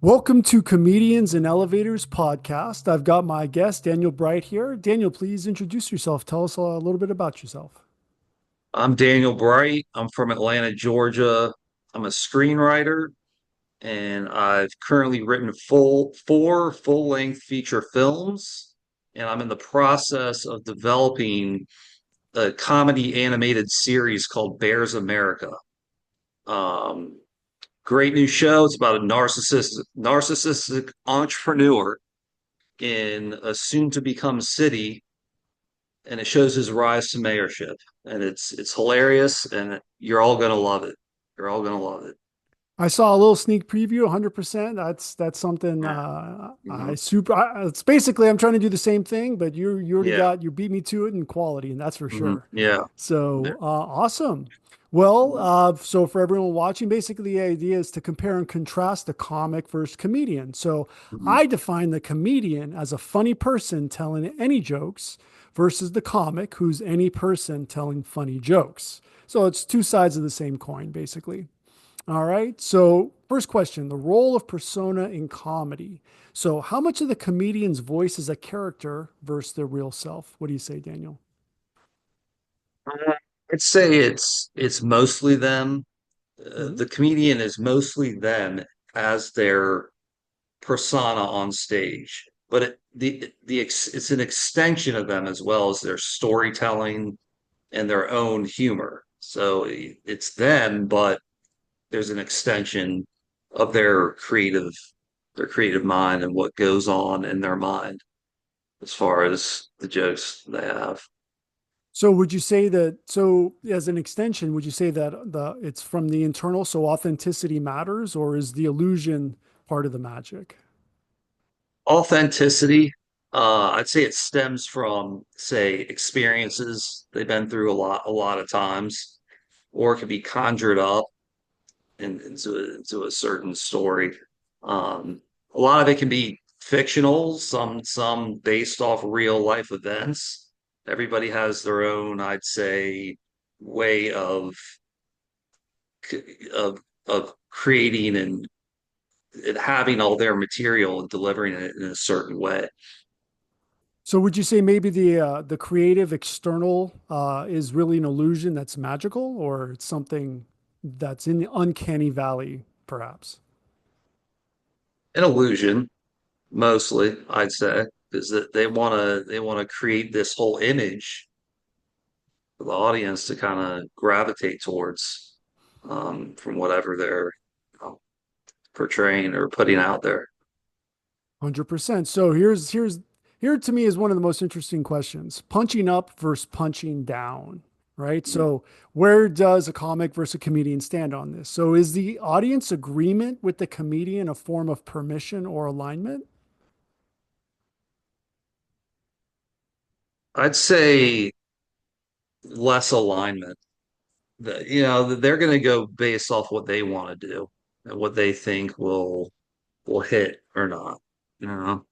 Welcome to Comedians and Elevators podcast. I've got my guest, Daniel Breit, here. Daniel, please introduce yourself. Tell us a little bit about yourself. I'm Daniel Breit. I'm from Atlanta, Georgia. I'm a screenwriter, and I've currently written four full-length feature films, and I'm in the process of developing a comedy animated series called Bears America. Um, Great new show. It's about a narcissistic entrepreneur in a soon-to-become city, and it shows his rise to mayorship. And it's hilarious, and you're all gonna love it. You're all gonna love it. I saw a little sneak preview, 100%. That's something Yeah. I Mhm. super. It's basically I'm trying to do the same thing, but you already Yeah. got you beat me to it in quality, and that's for sure. Yeah. So Yeah. awesome. Well, Mhm. so for everyone watching, basically the idea is to compare and contrast the comic versus comedian. So Mhm. I define the comedian as a funny person telling any jokes versus the comic who's any person telling funny jokes. So it's two sides of the same coin, basically. All right. So, first question, the role of persona in comedy. So, how much of the comedian's voice is a character versus their real self? What do you say, Daniel? I'd say it's mostly them. Hmm. The comedian is mostly them as their persona on stage, but it's an extension of them as well as their storytelling and their own humor. So it's them, but there's an extension of their creative mind and what goes on in their mind as far as the jokes they have. So, would you say that, so as an extension, would you say that it's from the internal, so authenticity matters, or is the illusion part of the magic? Authenticity, I'd say it stems from, say, experiences they've been through a lot of times, or it can be conjured up into a certain story. A lot of it can be fictional, some based off real life events. Everybody has their own, I'd say, way of of creating and having all their material and delivering it in a certain way. So, would you say maybe the creative external is really an illusion that's magical, or it's something that's in the uncanny valley, perhaps? An illusion, mostly, I'd say, is that they want to create this whole image for the audience to kind of gravitate towards, from whatever they're portraying or putting out there. 100%. So here to me is one of the most interesting questions. Punching up versus punching down, right? So where does a comic versus a comedian stand on this? So is the audience agreement with the comedian a form of permission or alignment? I'd say less alignment. They're going to go based off what they want to do and what they think will hit or not. You know,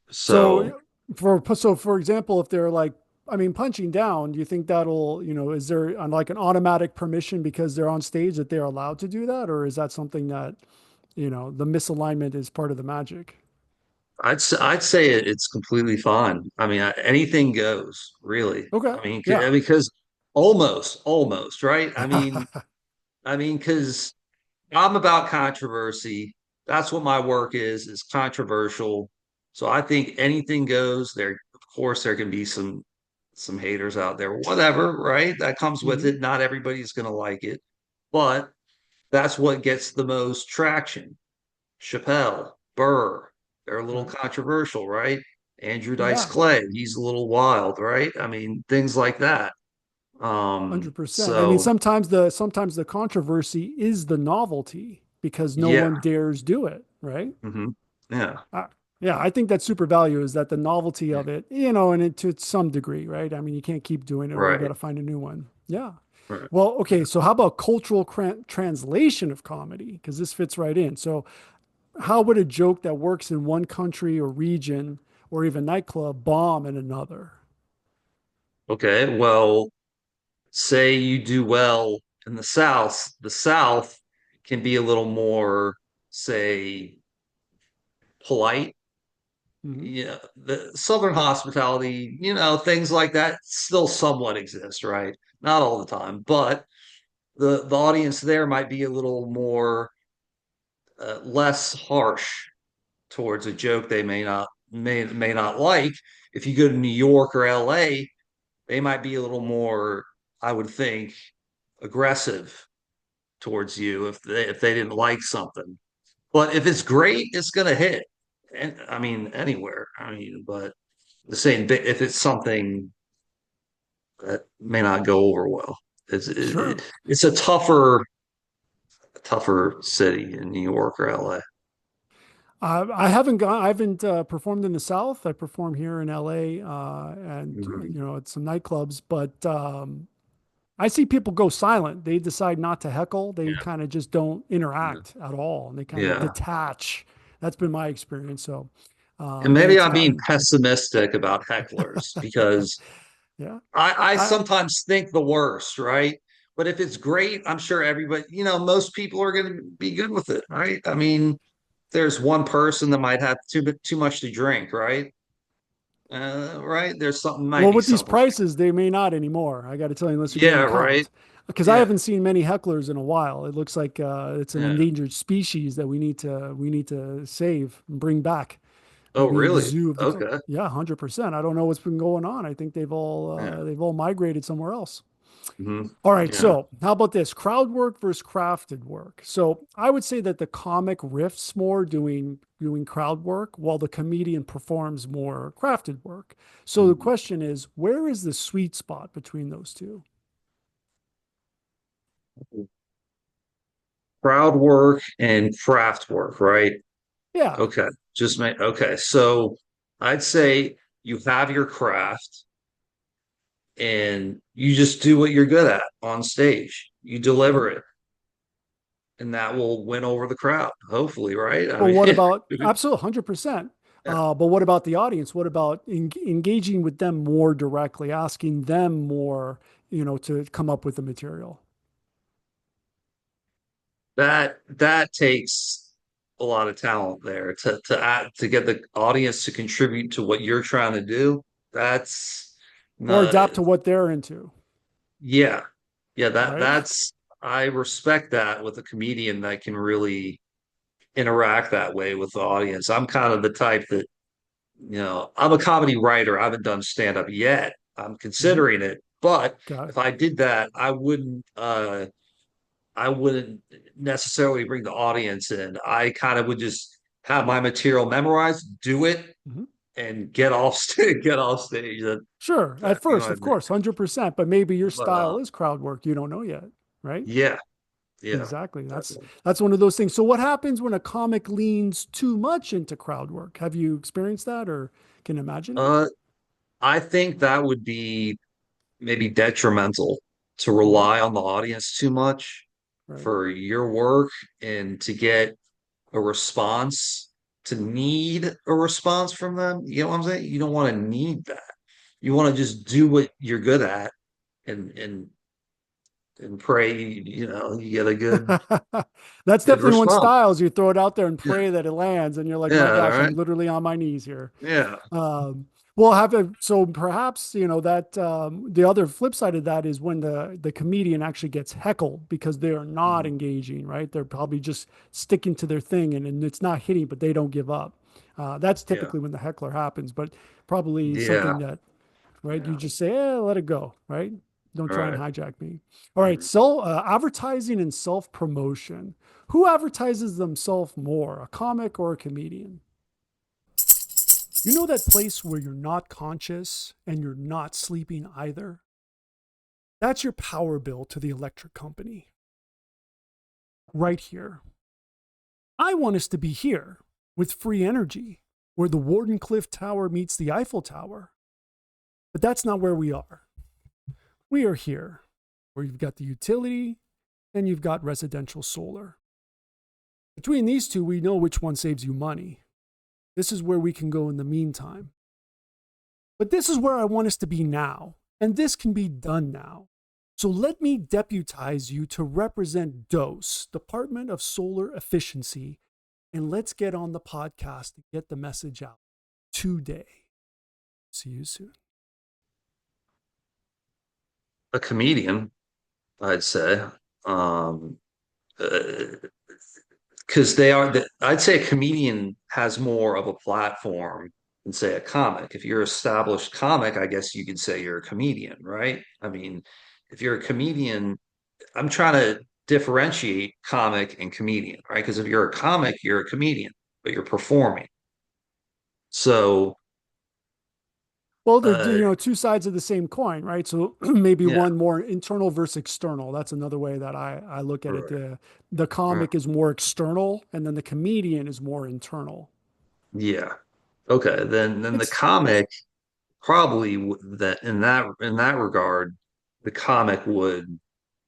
so So for example, if they're like, I mean, punching down, do you think that'll, is there like an automatic permission because they're on stage that they're allowed to do that? Or is that something that, the misalignment is part of the magic? I'd say it's completely fine. I mean, anything goes, really. Okay. I mean, Yeah. because almost, right? Because I'm about controversy. That's what my work is controversial. So I think anything goes. Of course, there can be some haters out there, whatever, right? That comes with Hmm. it. Not everybody's gonna like it, but that's what gets the most traction. Chappelle, Burr, they're a little Right. controversial, right? Andrew Dice Yeah. Clay, he's a little wild, right? I mean, things like that. 100%. I mean, So sometimes the controversy is the novelty because no yeah, one dares do it, right? hmm yeah, Uh, yeah, I think that's super value is that the novelty yeah, of it, and it to some degree, right? I mean, you can't keep doing it or you got right, to find a new one. Yeah. right. Well, okay. So how about cultural translation of comedy? Because this fits right in. So how would a joke that works in one country or region or even nightclub bomb in another? Okay, well, say you do well in the South can be a little more say, polite. Hmm. Yeah, the Southern hospitality, things like that still somewhat exist, right? Not all the time, but the audience there might be a little more less harsh towards a joke they may not like. If you go to New York or LA, they might be a little more, I would think, aggressive towards you if they didn't like something. But if it's great, it's gonna hit. And I mean anywhere. I mean, but the same if it's something that may not go over well. Sure. It's a tougher city in New York or LA. I haven't performed in the South. I perform here in LA, and Mhm. at some nightclubs, but I see people go silent. They decide not to heckle. They Yeah, kind of just don't yeah, interact at all, and they kind of yeah. detach. That's been my experience. So, And and maybe it's I'm got, being pessimistic about hecklers because yeah. I I, sometimes think the worst, right? But if it's great, I'm sure everybody, most people are going to be good with it, right? I mean, there's one person that might have too much to drink, right? Right? There's something might well, be with these something. prices, they may not anymore. I got to tell you, unless you're Yeah, getting right. comped, because I Yeah, haven't seen many hecklers in a while. It looks like it's an yeah. endangered species that we need to save and bring back. Oh, Maybe in the really? zoo of the Okay. yeah, 100%. I don't know what's been going on. I think Yeah. they've all migrated somewhere else. Hmm. All right, Yeah. so how about this crowd work versus crafted work? So I would say that the comic riffs more doing crowd work while the comedian performs more crafted work. So the Mhm. question is, where is the sweet spot between those two? Crowd work and craft work, right? Yeah. Okay. Okay. So I'd say you have your craft and you just do what you're good at on stage. You Okay. deliver it, and that will win over the crowd, hopefully, right? I But what mean, about absolutely 100%? yeah. But what about the audience? What about engaging with them more directly, asking them more, to come up with the material? That takes a lot of talent there to get the audience to contribute to what you're trying to do. That's Or no, adapt to what they're into, yeah, yeah. right? That's I respect that with a comedian that can really interact that way with the audience. I'm kind of the type that I'm a comedy writer. I haven't done stand up yet. I'm Hmm. considering it, but Got it. if I did that, I wouldn't necessarily bring the audience in. I kind of would just have my material memorized, do it, Mhm. and get off get off stage. Sure. At You know first, what I of mean? course, 100%. But maybe your But style is crowd work. You don't know yet, right? yeah, yeah. Exactly. That's That's that's one of those things. So what happens when a comic leans too much into crowd work? Have you experienced that or can imagine it? uh I think that would be maybe detrimental to Mm, rely on the audience too much right. for your work and to get a response, to need a response from them. You know what I'm saying? You don't want to need that. You want to just do what you're good at and pray, you get a That's good definitely one response. style is you throw it out there and Yeah. pray that it lands. And you're like, my Yeah, all gosh, I'm right. literally on my knees here. Yeah. Um, well, so perhaps that the other flip side of that is when the comedian actually gets heckled because they are not Mhm. engaging, right? They're probably just sticking to their thing and it's not hitting, but they don't give up. That's Yeah. typically when the heckler happens, but probably Yeah. something that, right? You Yeah. just say, let it go, right? Don't All try and right. hijack me. All right. Mhm. So, advertising and self promotion. Who advertises themselves more, a comic or a comedian? You know that place where you're not conscious and you're not sleeping either? That's your power bill to the electric company. Right here. I want us to be here with free energy, where the Wardenclyffe Tower meets the Eiffel Tower. But that's not where we are. We are here, where you've got the utility and you've got residential solar. Between these two, we know which one saves you money. This is where we can go in the meantime. But this is where I want us to be now, and this can be done now. So let me deputize you to represent DOSE, Department of Solar Efficiency, and let's get on the podcast and get the message out today. See you soon. A comedian, I'd say. Um, because I'd say a comedian has more of a platform than say a comic. If you're an established comic, I guess you could say you're a comedian, right? I mean, if you're a comedian, I'm trying to differentiate comic and comedian, right? Because if you're a comic, you're a comedian, but you're performing. So, Well, they're uh, two sides of the same coin, right? So maybe yeah, one more internal versus external. That's another way that I look at it. right, The right. comic is more external, and then the comedian is more internal. Yeah. Okay, then the It's comic probably that in that regard, the comic would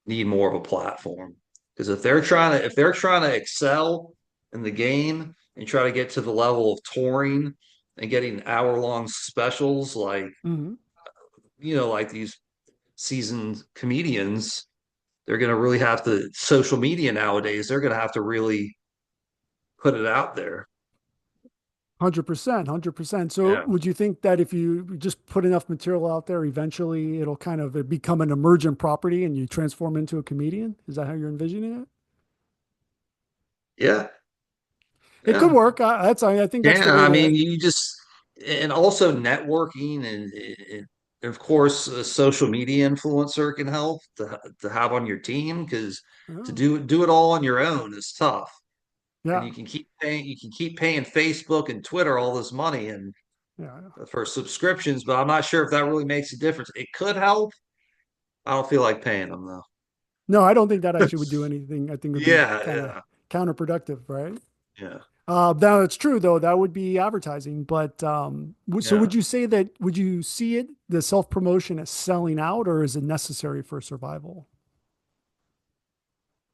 need more of a platform because if they're trying to excel in the game and try to get to the level of touring and getting hour-long specials like mhm, like these seasoned comedians, they're going to really have to social media nowadays. They're going to have to really put it out there. 100%, 100%. So Yeah. would you think that if you just put enough material out there, eventually it'll kind of become an emergent property and you transform into a comedian? Is that how you're envisioning it? Yeah. It could Yeah. work. I think that's the Yeah, way I mean, to. you just and also networking and of course a social media influencer can help to have on your team because to Oh, do it all on your own is tough. And yeah, you can keep paying Facebook and Twitter all this money and yeah. for subscriptions, but I'm not sure if that really makes a difference. It could help. I don't feel like paying them No, I don't think that though. actually would do anything. I think it would be Yeah, kind of yeah, counterproductive, right? yeah, Now it's true though. That would be advertising. But so yeah. would you say that? Would you see it the self promotion as selling out, or is it necessary for survival?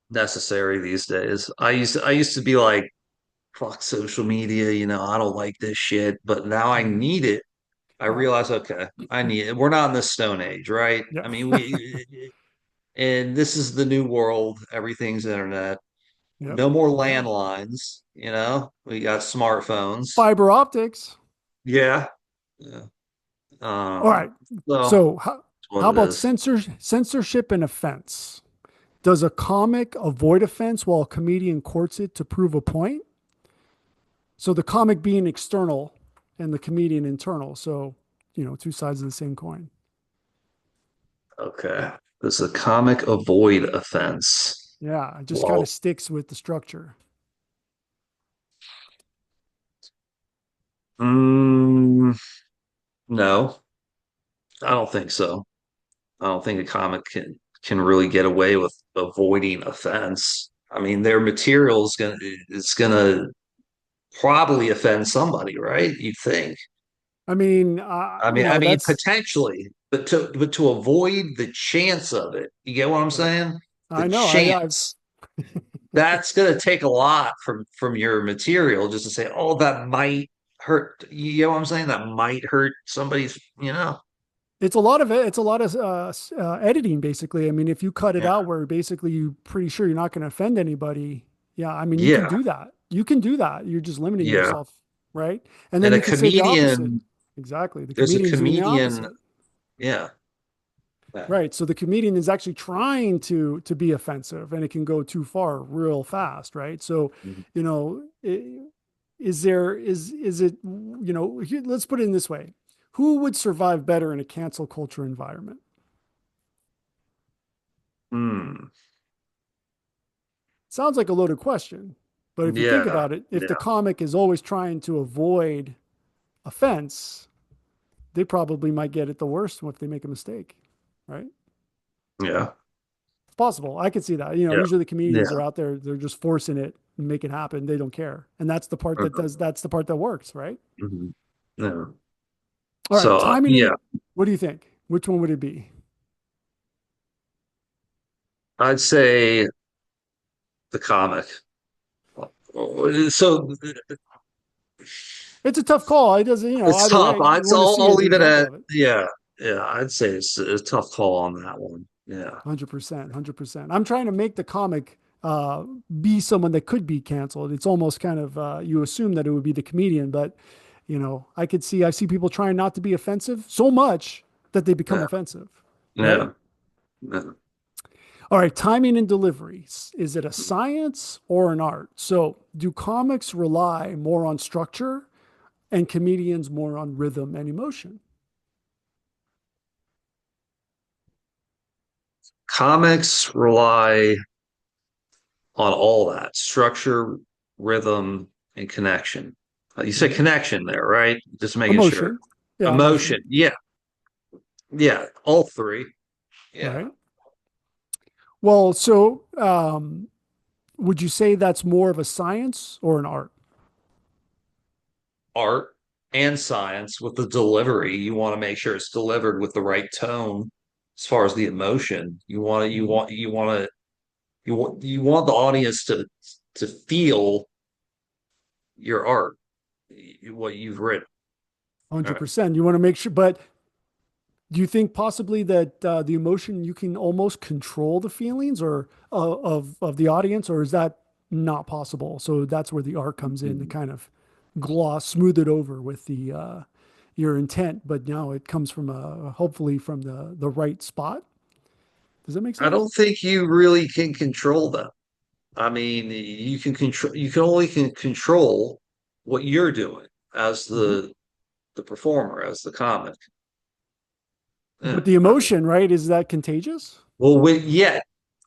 Necessary these days. I used to be like, fuck social media, I don't like this shit, but now I Mhm. need it. I Yeah, realize, okay, I need it. We're not in the Stone Age, right? yeah, I mean, and this is the new world. Everything's internet. yep, No more yeah. landlines, we got smartphones. Fiber optics. Yeah. Yeah. All right. So So that's what how it about is. censorship and offense? Does a comic avoid offense while a comedian courts it to prove a point? So the comic being external and the comedian internal. So, two sides of the same coin. Okay. Does the comic avoid offense? Yeah, it just kind of Well, sticks with the structure. mm, no, I don't think so. I don't think a comic can really get away with avoiding offense. I mean, their material is gonna probably offend somebody, right? You'd think. I mean, I mean, I mean, that's, potentially, but to avoid the chance of it, you get what I'm right. saying? The I know. I've, chance that's gonna take a lot from your material just to say, oh, that might hurt. You know what I'm saying? That might hurt somebody's. it's a lot of it. It's a lot of editing, basically. I mean, if you cut it Yeah, out where basically you're pretty sure you're not going to offend anybody, yeah, I mean, you can yeah, do that. You can do that. You're just limiting yeah. yourself, right? And then And a you can say the opposite. comedian, Exactly. The there's a comedian's doing the comedian. opposite. Yeah. Yeah. Right. So the comedian is actually trying to be offensive and it can go too far real fast, right? So, Mhm. is there is it let's put it in this way. Who would survive better in a cancel culture environment? Hmm. Sounds like a loaded question, but if you think Yeah. about it, if the Yeah. comic is always trying to avoid offense, they probably might get it the worst if they make a mistake, right? Yeah. It's possible. I could see that. Yeah. Usually the comedians Yeah. are out there, they're just forcing it and make it happen. They don't care. And that's the part that works, right? Mhm. Yeah. All right. So Timing yeah, and what do you think? Which one would it be? I'd say the comic. So It's a tough call. It doesn't, it's either tough. way, you want to see I'll an leave it example at of it. yeah. Yeah. I'd say it's a tough call on that one. Yeah. 100%, 100%. I'm trying to make the comic uh, be someone that could be canceled. It's almost kind of you assume that it would be the comedian, but I see people trying not to be offensive so much that they become Yeah. offensive, right? No. No. All right, timing and delivery. Is it a science or an art? So, do comics rely more on structure and comedians more on rhythm and emotion? Comics rely on all that structure, rhythm, and connection. You said Mhm. connection there, right? Just making sure. Emotion. Yeah, emotion, Emotion. Yeah. Yeah. All three. Yeah. right? Well, so would you say that's more of a science or an art? Art and science with the delivery. You want to make sure it's delivered with the right tone as far as the emotion. Mhm. You want the audience to feel your art, what you've written. All right. 100%. You want to make sure, but do you think possibly that the emotion you can almost control the feelings or of the audience, or is that not possible? So that's where the art comes in to kind of smooth it over with the your intent, but now it comes from hopefully from the right spot. Does that make I sense? don't think you really can control them. I mean, you can only control what you're doing as Mhm. the performer, as the comic. But Yeah. the I mean, emotion, right? Is that contagious? yeah,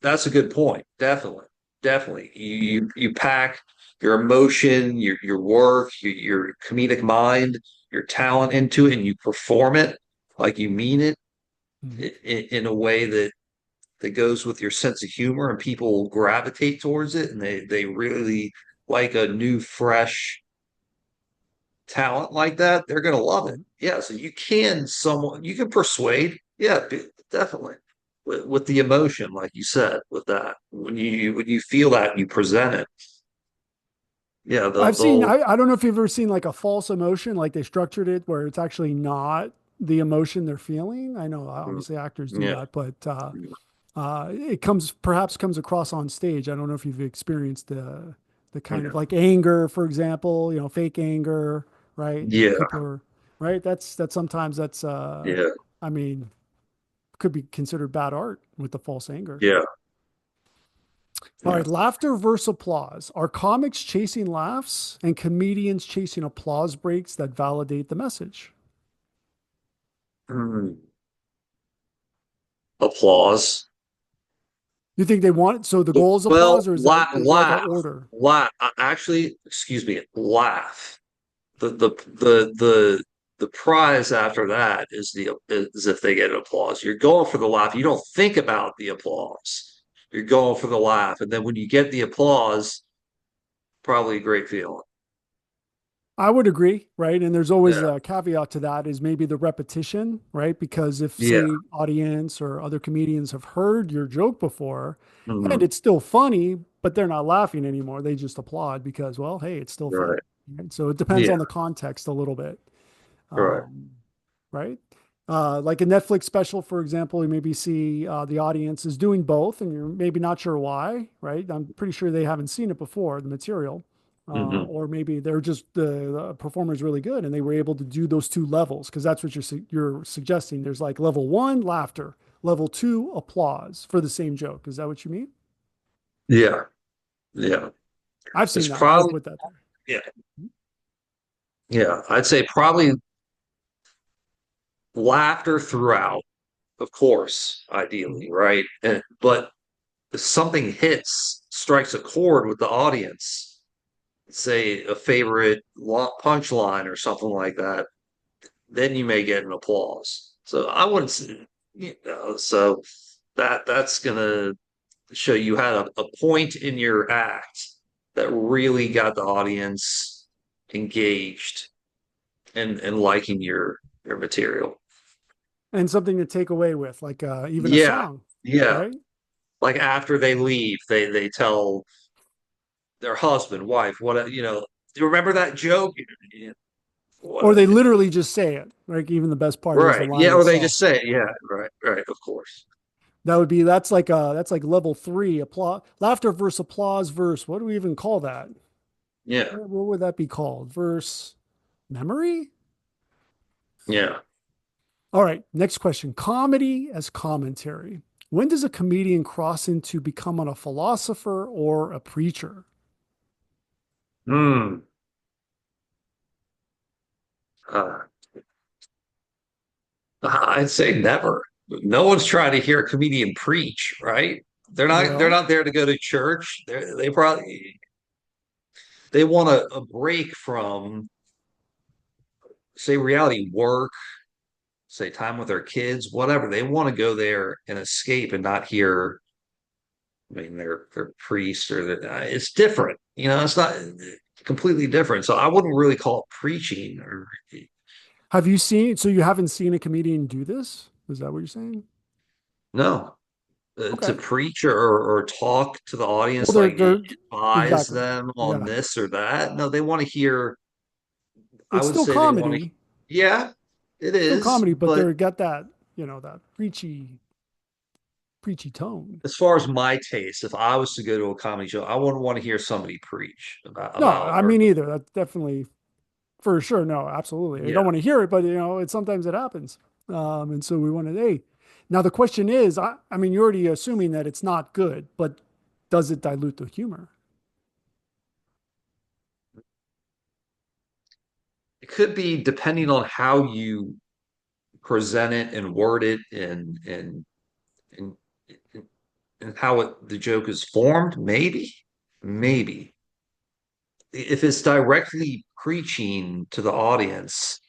that's a good point. Definitely. Definitely. You pack your emotion, your work, your comedic mind, your talent into it, and you perform it like you mean it Mhm. in a way that goes with your sense of humor, and people gravitate towards it, and they really like a new, fresh talent like that. They're gonna love it. Mhm. Yeah, so you can persuade. Yeah, definitely. With the emotion, like you said, with that when you feel that and you present it, yeah, they'll I don't know if you've ever seen like a false emotion, like they structured it where it's actually not the emotion they're feeling. I know obviously actors do yeah, that, but it perhaps comes across on stage. I don't know if you've experienced the kind of yeah, like anger, for example, fake anger, right? yeah, People are, right? That's sometimes yeah, I mean, could be considered bad art with the false anger. yeah, All yeah. right, laughter versus applause. Are comics chasing laughs and comedians chasing applause breaks that validate the message? Hmm. Applause. You think they want it? So the goal is Well, applause, or is that there's like an order? laugh. Actually, excuse me, laugh. The the prize after that is if they get applause. You're going for the laugh. You don't think about the applause. You're going for the laugh, and then when you get the applause, probably a great feeling. I would agree, right? And there's always Yeah, a caveat to that is maybe the repetition, right? Because if, yeah, say, audience or other comedians have heard your joke before and hmm, it's still funny, but they're not laughing anymore, they just applaud because, well, hey, it's still funny. right, Right? So it depends yeah, on the context a little bit. right, Um, right? Like a Netflix special, for example, you maybe see the audience is doing both, and you're maybe not sure why, right? I'm pretty sure they haven't seen it before, the material, hmm, or maybe they're just the performer is really good, and they were able to do those two levels because that's what you're suggesting. There's like level one, laughter, level two, applause for the same joke. Is that what you mean? yeah, yeah. I've seen It's that. I would probably put that there. yeah, yeah. I'd say probably laughter throughout, of course, ideally, Mhm. right? But if something strikes a chord with the audience, say a favorite punchline or something like that, then you may get an applause. So I wouldn't say, so that's gonna show you had a point in your act that really got the audience engaged and liking your material. And something to take away with, like even a Yeah, song, yeah. right? Like after they leave, they tell their husband, wife, what do you remember that joke? Yeah, Or what? they literally just say it. Like even the best part is the Right. line Yeah, or they just itself. say it. Yeah, right, right, of course. That would be that's like level three applause, laughter versus applause versus what do we even call that? Yeah, What would that be called? Versus memory? yeah. All right, next question. Comedy as commentary. When does a comedian cross into becoming a philosopher or a preacher? Hmm. Uh, I'd say never. No one's trying to hear a comedian preach, right? They're Well, not there to go to church. They probably they want a break from, say, reality work, say time with their kids, whatever. They want to go there and escape and not hear. I mean, they're priests or it's different. It's not completely different. So I wouldn't really call it preaching or have you seen, so you haven't seen a comedian do this? Is that what you're saying? no. To Okay. preach or talk to the Well, audience, they're like they're advise exactly. them on Yeah. this or that. No, they want to hear. I It's would still say they want to. comedy. Yeah, it Still is. comedy, but But they're got that, that preachy tone. as far as my taste, if I was to go to a comedy show, I wouldn't want to hear somebody preach No, about I or mean either. That's definitely for sure. No, absolutely. I don't yeah. want to hear it, but it sometimes it happens. And so we wanted, hey, now the question is, I mean, you're already assuming that it's not good, but does it dilute the humor? It could be depending on how you present it and word it and, and how the joke is formed. Maybe if it's directly preaching to the audience.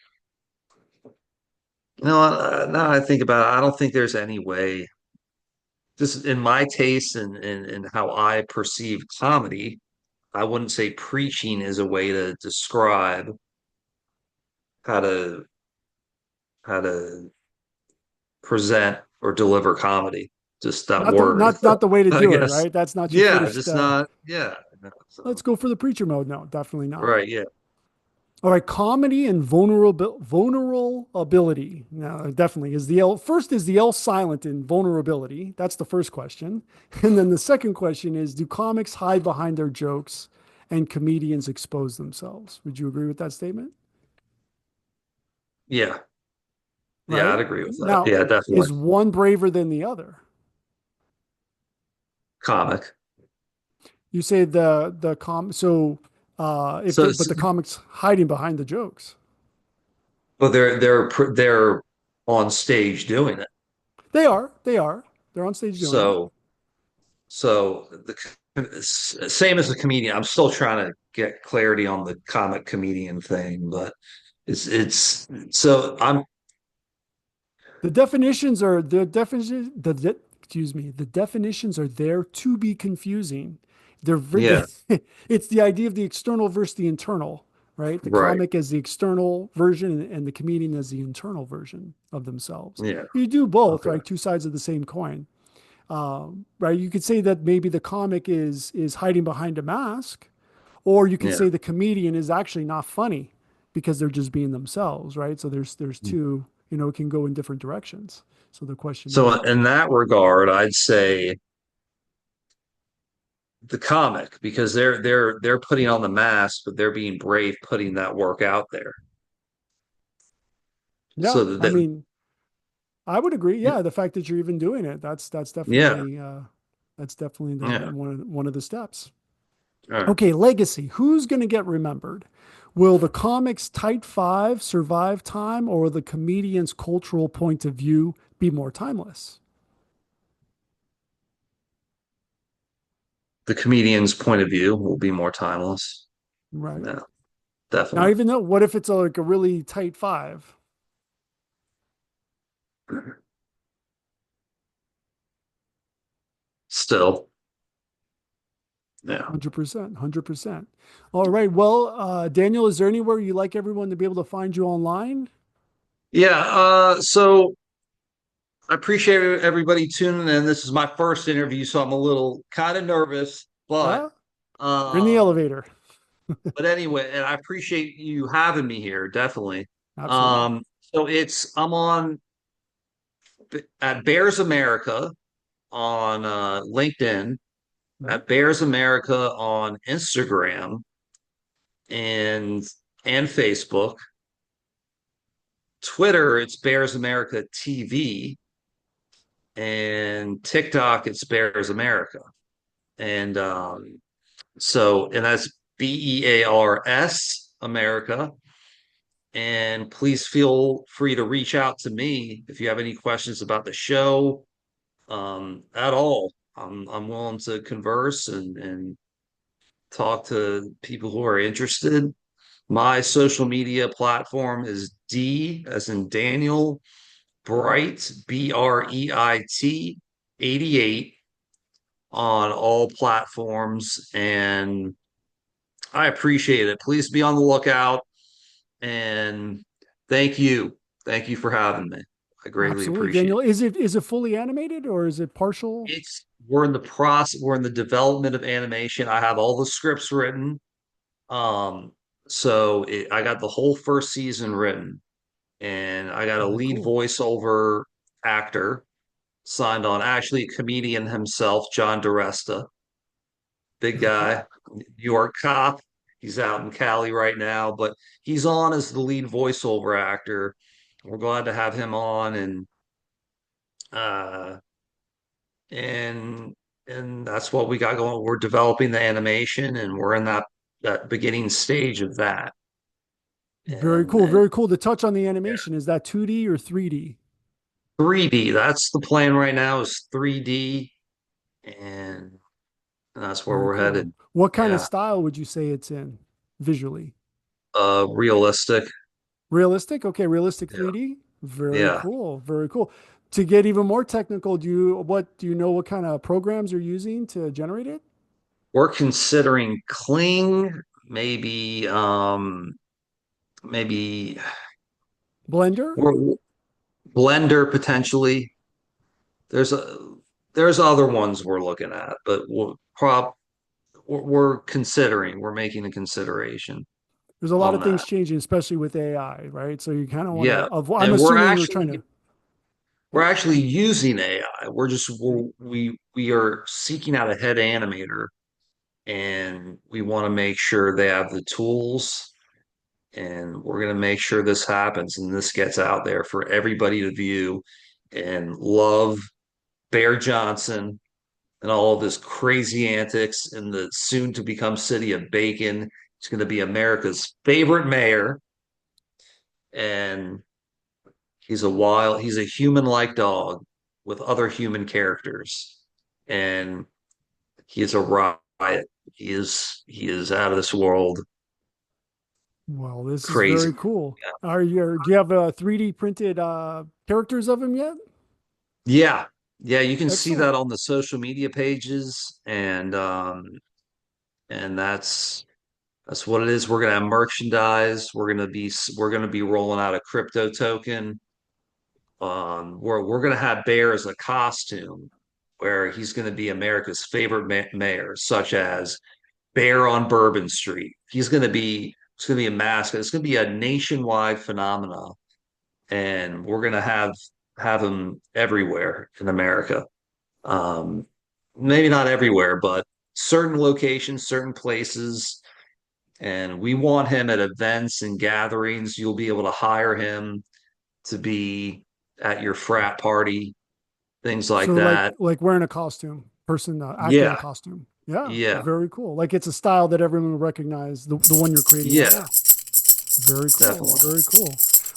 No, now I think about it, I don't think there's any way. Just in my taste and how I perceive comedy, I wouldn't say preaching is a way to describe how to how to present or deliver comedy. Just that Not the word, not the way to I do it, guess. right? That's not your Yeah, first. just not. Yeah. Let's So go for the preacher mode. No, definitely not. right. Yeah. All right, comedy and vulnerability. Now, definitely is the L first is the L silent in vulnerability. That's the first question. And then the second question is, do comics hide behind their jokes and comedians expose themselves? Would you agree with that statement? Yeah. Yeah. Right? I'd agree with that. Now, Yeah, definitely. is one braver than the other? Comic. You say the com so if So, the but the comics hiding behind the jokes. but they're on stage doing it. They are. They are. They're on stage doing it. So the same as the comedian. I'm still trying to get clarity on the comic comedian thing, but it's so I'm Excuse me, the definitions are there to be confusing. yeah, It's the idea of the external versus the internal, right? The right. comic as the external version and the comedian as the internal version of themselves. Yeah. You do both, Okay. right? Two sides of the same coin. Right? You could say that maybe the comic is hiding behind a mask, or you could Yeah. say the comedian is actually not funny because they're just being themselves, right? So there's two, it can go in different directions. So the question is, So in that regard, I'd say the comic because they're putting on the mask, but they're being brave putting that work out there. yeah, So I that mean, I would agree. Yeah, the fact that you're even doing it, yeah, that's definitely the yeah. one of the steps. All right. Okay, legacy. Who's going to get remembered? Will the comics tight five survive time, or will the comedian's cultural point of view be more timeless? The comedian's point of view will be more timeless. Right. No, Now, definitely. even though, what if it's like a really tight five? Still, yeah. 100%, 100%. All right. Well, Daniel, is there anywhere you like everyone to be able to find you online? Yeah, so I appreciate everybody tuning in. This is my first interview, so I'm a little kind of nervous, Yeah, you're in the um, elevator. but anyway, and I appreciate you having me here, definitely. Absolutely. Um, so I'm on at Bears America, on LinkedIn, at Bears America on Instagram and Facebook. Twitter, it's Bears America TV, and TikTok, it's Bears America. And and that's BEARS America. And please feel free to reach out to me if you have any questions about the show at all. I'm willing to converse and talk to people who are interested. My social media platform is D as in Daniel Breit, Breit 88 on all platforms. And I appreciate it. Please be on the lookout. And thank you. Thank you for having me. I greatly Absolutely, appreciate Daniel. it. Is it fully animated or is it partial? It's we're in the development of animation. I have all the scripts written. Um, I got the whole first season written, and I got a Very lead cool. voiceover actor signed on, actually a comedian himself, John DeResta, big Very cool. guy, New York cop. He's out in Cali right now, but he's on as the lead voiceover actor. We're glad to have him on, uh, and and that's what we got going. We're developing the animation, and we're in that beginning stage of that. Very And cool. then Very cool. To touch on the yeah, animation, is that 2D or 3D? 3D. That's the plan right now is 3D, and that's where Very we're cool. headed. What kind of Yeah, style would you say it's in visually? realistic. Realistic? Okay, realistic Yeah, 3D. Very yeah. cool. Very cool. To get even more technical, do you know what kind of programs you're using to generate it? We're considering Kling, maybe Blender? we're Blender potentially. There's a there's other ones we're looking at, but we're considering. We're making a consideration There's a lot on of things that. changing, especially with AI, right? So you kind of want to Yeah, avoid, I'm and assuming you're trying to, we're yeah, actually using AI. We are seeking out a head animator, and we want to make sure they have the tools, and we're going to make sure this happens and this gets out there for everybody to view and love Bear Johnson and all of his crazy antics in the soon to become city of Bacon. He's going to be America's favorite mayor, and he's a human-like dog with other human characters, and he is a riot. He is out of this world, well, this is crazy. very cool. Do you have 3D printed characters of him yet? Yeah, yeah, you can see Excellent. that on the social media pages, and that's what it is. We're gonna have merchandise. We're gonna be rolling out a crypto token. We're gonna have Bear as a costume, where he's gonna be America's favorite mayor, such as Bear on Bourbon Street. It's gonna be a mascot. It's gonna be a nationwide phenomenon, and we're gonna have him everywhere in America. Um, Maybe not everywhere, but certain locations, certain places. And we want him at events and gatherings. You'll be able to hire him to be at your frat party, things like So like that. like wearing a costume, person acting a Yeah, costume. Yeah, yeah, very cool. Like it's a style that everyone will recognize, the one you're creating right yeah, now. Very cool. definitely. Very cool.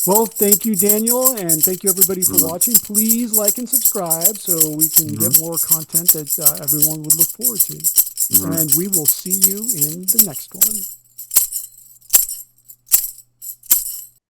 Well, thank you, Daniel, and thank you everybody for Mhm. watching. Please like and subscribe so we can Mhm. get more content that everyone would look forward to. Mhm. And we will see you in the next one.